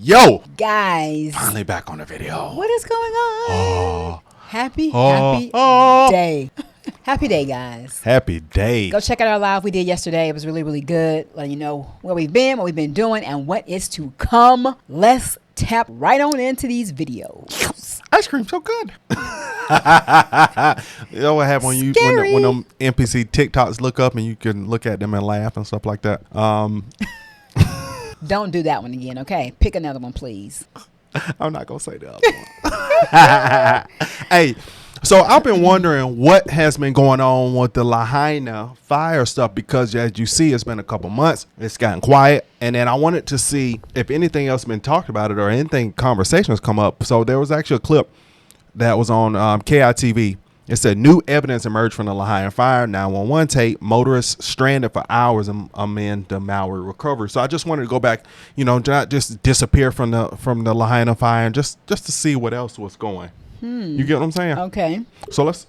Yo, guys, finally back on the video. what is going on? Happy day. Happy day, guys. Happy day. Go check out our live we did yesterday. It was really, really good. Letting you know where we've been, what we've been doing, and what is to come. Let's tap right on into these videos. Ice cream so good. You know what happened when when them NPC TikToks look up and you can look at them and laugh and stuff like that. Don't do that one again, okay? Pick another one, please. I'm not gonna say the other one. Hey, so I've been wondering what has been going on with the Lahaina FIRE stuff, because as you see, it's been a couple months. It's gotten quiet, and then I wanted to see if anything else has been talked about it or anything conversations come up. So there was actually a clip that was on KITV. It said new evidence emerged from the Lahaina FIRE 911 tape. Motorists stranded for hours amid the Maui RECOVERY. So I just wanted to go back, you know, not just disappear from the Lahaina FIRE, and just to see what else was going. You get what I'm saying? Okay. So let's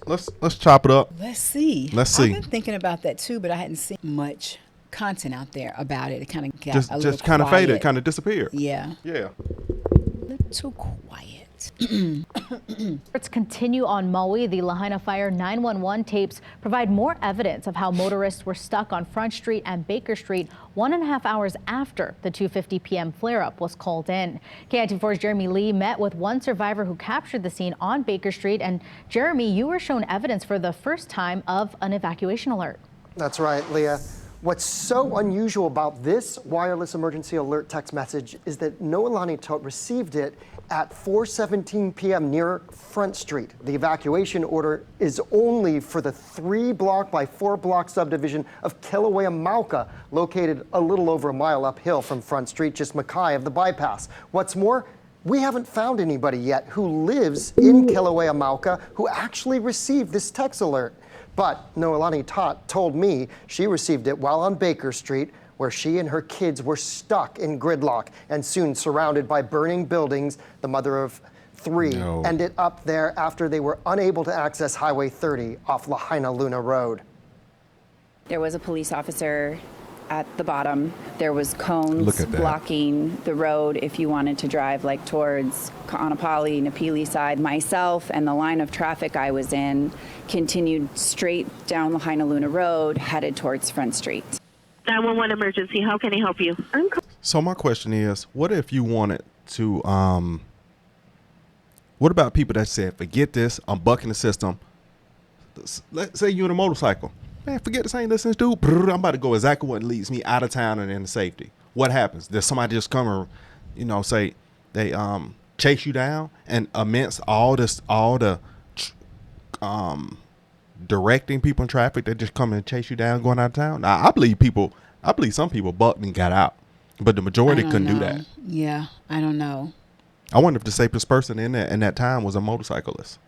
chop it up. Let's see. Let's see. I've been thinking about that too, but I hadn't seen much content out there about it. It kind of got a little just kind of quiet. faded, kind of disappeared. Yeah. Yeah. A little too quiet. Efforts continue on Maui. The Lahaina FIRE 911 tapes provide more evidence of how motorists were stuck on Front Street and Baker Street 1.5 hours after the 2:50 p.m. flare-up was called in. KIT4's Jeremy Lee met with one survivor who captured the scene on Baker Street. And Jeremy, you were shown evidence for the first time of an evacuation alert. That's right, Leah. What's so unusual about this wireless emergency alert text message is that Noelani Tot received it at 4:17 p.m. near Front Street. The evacuation order is only for the 3-block by 4-block subdivision of Kilauea Mauka, located a little over a mile uphill from Front Street, just Mackay of the bypass. What's more, we haven't found anybody yet who lives in Kilauea Mauka who actually received this text alert. But Noelani Tot told me she received it while on Baker Street, where she and her kids were stuck in gridlock and soon surrounded by burning buildings. The mother of 3 ended up there after they were unable to access Highway 30 off Lahaina Luna Road. There was a police officer at the bottom. There was cones blocking the road if you wanted to drive like towards Ka'anapali, Napili side. Myself and the line of traffic I was in continued straight down Lahaina Luna Road, headed towards Front Street. 911 emergency, how can I help you? So my question is, what if you wanted to, what about people that said, forget this, I'm bucking the system. Let's say you're in a motorcycle. Man, forget this, I ain't listening to dude. I'm about to go exactly what leads me out of town and into safety. What happens? Does somebody just come and, you know, say they chase you down, and amidst all the directing people in traffic, they just come and chase you down going out of town? Now, I believe some people bucked and got out, but the majority couldn't do that. Yeah, I don't know. I wonder if the safest person in that time was a motorcyclist.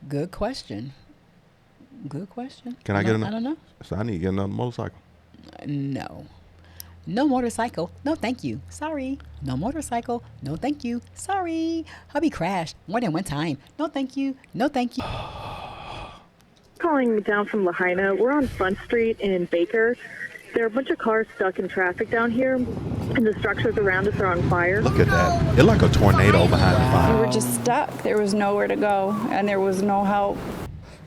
Good question. Good question. Can I get another? I don't know. So I need to get another motorcycle. No. No motorcycle. No, thank you. Sorry. No motorcycle. No, thank you. Sorry. Hubby crashed more than one time. No, thank you. No, thank you. Calling down from Lahaina. We're on Front Street in Baker. There are a bunch of cars stuck in traffic down here, and the structures around us are on fire. Look at that. It's like a tornado behind the fire. We were just stuck. There was nowhere to go, and there was no help.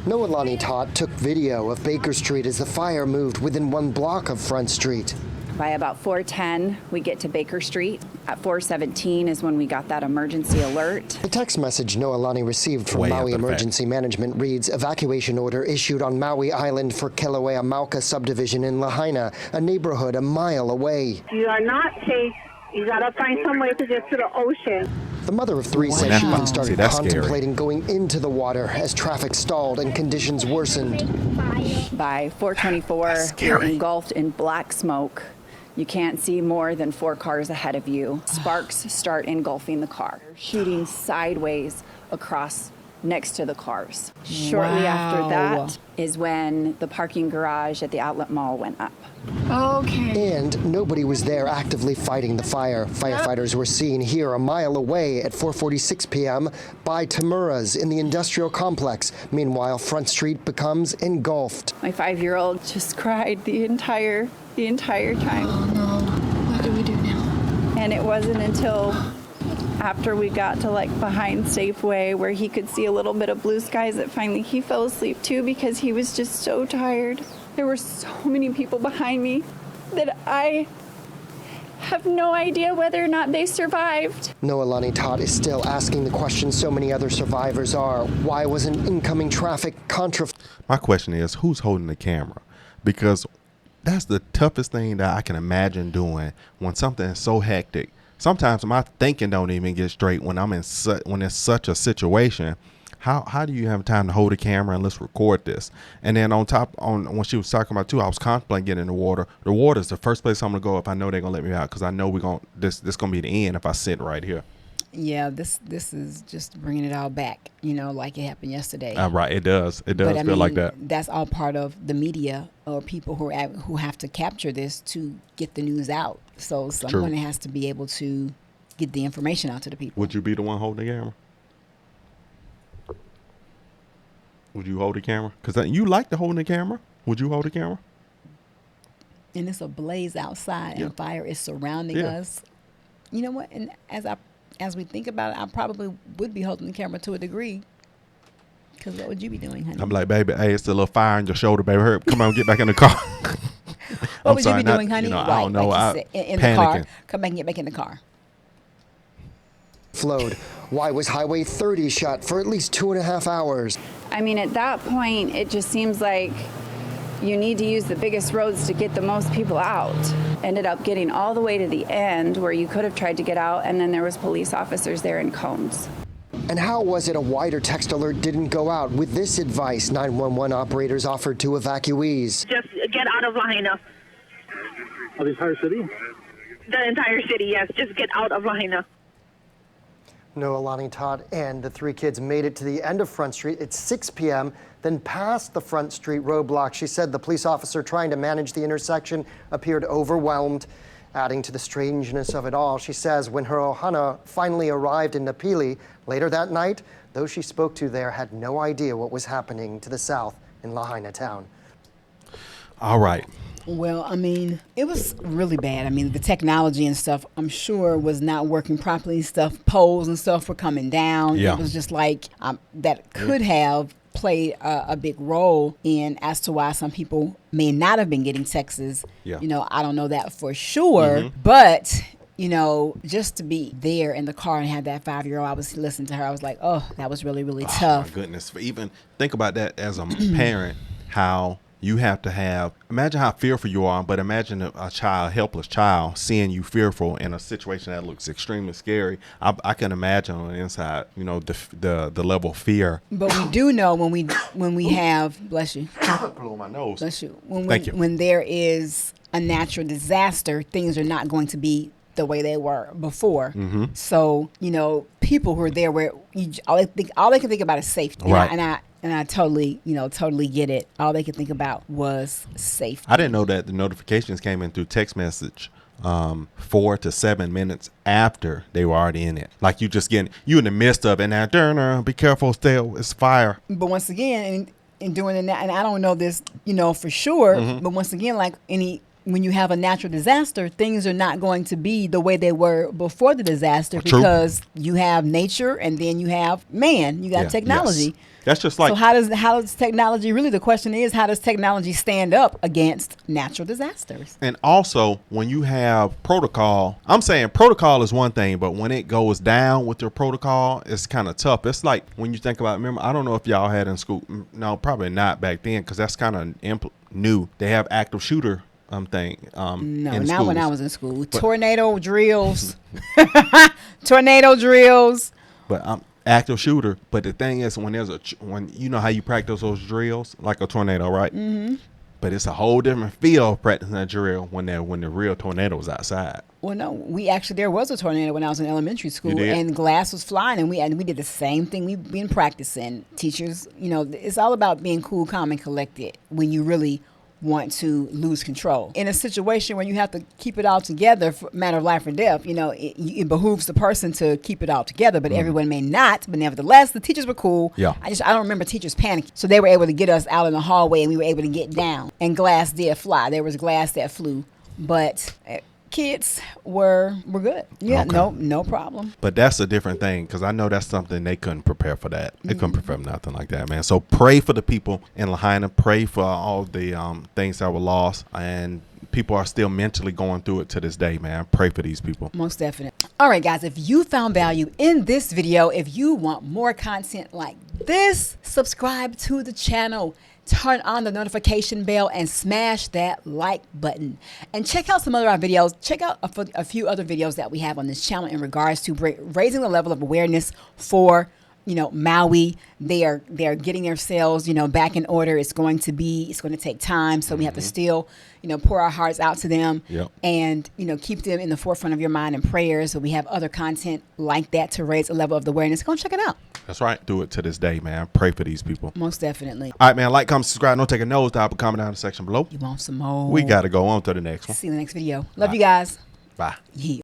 Noelani Tot took video of Baker Street as the fire moved within 1 block of Front Street. By about 4:10, we get to Baker Street. At 4:17 is when we got that emergency alert. The text message Noelani received from Maui Emergency Management reads, evacuation order issued on Maui Island for Kilauea Mauka subdivision in Lahaina, a neighborhood a mile away. You are not safe. You gotta find some way to get to the ocean. The mother of 3 said she even started contemplating going into the water as traffic stalled and conditions worsened. By 4:24, you're engulfed in black smoke. You can't see more than 4 cars ahead of you. Sparks start engulfing the car, shooting sideways across next to the cars. Shortly after that is when the parking garage at the outlet mall went up. Okay. And nobody was there actively fighting the fire. Firefighters were seen here a mile away at 4:46 p.m. by Tamura's in the industrial complex. Meanwhile, Front Street becomes engulfed. My 5-year-old just cried the entire time. Oh no, what do we do now? And it wasn't until After we got to like behind Safeway where he could see a little bit of blue skies, that finally he fell asleep too because he was just so tired. There were so many people behind me that I have no idea whether or not they survived. Noelani Todd is still asking the question so many other survivors are. Why was an incoming traffic contra? My question is, who's holding the camera? Because that's the toughest thing that I can imagine doing when something is so hectic. Sometimes my thinking don't even get straight when I'm in when it's such a situation. How do you have time to hold a camera and let's record this? And then on when she was talking about too, I was contemplating getting in the water. The water is the first place I'm gonna go if I know they're gonna let me out, because I know this gonna be the end if I sit right here. Yeah, this is just bringing it all back, like it happened yesterday. Right, it does. It does feel like that. That's all part of the media or people who have to capture this to get the news out. So someone has to be able to get the information out to the people. Would you be the one holding the camera? Would you hold the camera? Because you like to hold the camera. Would you hold the camera? And it's a blaze outside, and fire is surrounding us. You know what? And as we think about it, I probably would be holding the camera to a degree. Because what would you be doing, honey? I'm like, baby, hey, it's a little fire on your shoulder, baby. Hurry, come on, get back in the car. What would you be doing, honey? I don't know. Like in the car. Come back and get back in the car. Flowed. Why was Highway 30 shut for at least 2.5 hours? I mean, at that point, it just seems like you need to use the biggest roads to get the most people out. Ended up getting all the way to the end where you could have tried to get out, and then there was police officers there in cones. And how was it a wider text alert didn't go out? With this advice, 911 operators offered to evacuees. Just get out of Lahaina. Of the entire city? The entire city, yes. Just get out of Lahaina. Noelani Todd and the 3 kids made it to the end of Front Street at 6 p.m., then past the Front Street roadblock. She said the police officer trying to manage the intersection appeared overwhelmed. Adding to the strangeness of it all, she says when her ohana finally arrived in Napili later that night, those she spoke to there had no idea what was happening to the south in Lahaina town. All right. Well, I mean, it was really bad. I mean, the technology and stuff, I'm sure, was not working properly. Poles and stuff were coming down. Yeah. It was just like that could have played a big role in as to why some people may not have been getting texts. Yeah. I don't know that for sure, but just to be there in the car and have that 5-year-old, I was listening to her. I was like, oh, that was really, really tough. Oh, my goodness. Even think about that as a parent, how you have to imagine how fearful you are, but imagine a helpless child, seeing you fearful in a situation that looks extremely scary. I can imagine on the inside, the level of fear. But we do know when we have, bless you. Blow my nose. Bless you. Thank you. When there is a natural disaster, things are not going to be the way they were before. Mm-hmm. So, people who are there where all they can think about is safety. Right. And I totally get it. All they could think about was safety. I didn't know that the notifications came in through text message 4 to 7 minutes after they were already in it. Like you in the midst of it now, be careful, it's fire. But once again, in doing that, and I don't know this, for sure, but once again, like when you have a natural disaster, things are not going to be the way they were before the disaster. True. Because you have nature and then you have man, you got technology. Yes. That's just like. So how does technology really? The question is, how does technology stand up against natural disasters? And also, when you have protocol, I'm saying protocol is one thing, but when it goes down with your protocol, it's kind of tough. It's like when you think about. Remember, I don't know if y'all had in school. No, probably not back then, because that's kind of new. They have active shooter. Thing. No, not schools. When I was in school. Tornado drills. Tornado drills. But active shooter. But the thing is, when when you know how you practice those drills, like a tornado, right? Mm-hmm. But it's a whole different feel practicing a drill when the real tornado was outside. Well, no, there was a tornado when I was in elementary school, and glass was flying, and we did the same thing. We've been practicing. Teachers, it's all about being cool, calm, and collected when you really want to lose control. In a situation where you have to keep it all together for a matter of life or death, it behooves the person to keep it all together, but everyone may not. But nevertheless, the teachers were cool. Yeah. I don't remember teachers panicking. So they were able to get us out in the hallway and we were able to get down. And glass did fly. There was glass that flew. But kids were good. Yeah, Okay. no problem. But that's a different thing, because I know that's something they couldn't prepare for that. They couldn't prepare for nothing like that, man. So pray for the people in Lahaina. Pray for all the things that were lost, and people are still mentally going through it to this day, man. Pray for these people. Most definitely. All right, guys, if you found value in this video, if you want more content like this, subscribe to the channel, turn on the notification bell, and smash that like button. And check out some other of our videos. Check out a few other videos that we have on this channel in regards to raising the level of awareness for Maui. They are getting their sales, back in order. It's going to take time. So we have to still, pour our hearts out to them. Yep. And, keep them in the forefront of your mind and prayers. So we have other content like that to raise a level of the awareness. Go and check it out. That's right. Do it to this day, man. Pray for these people. Most definitely. All right, man. Like, comment, subscribe. Don't take a nose dive, but comment down in the section below. You want some more? We got to go on to the next one. See you in the next video. Love you guys. Bye. Yeah.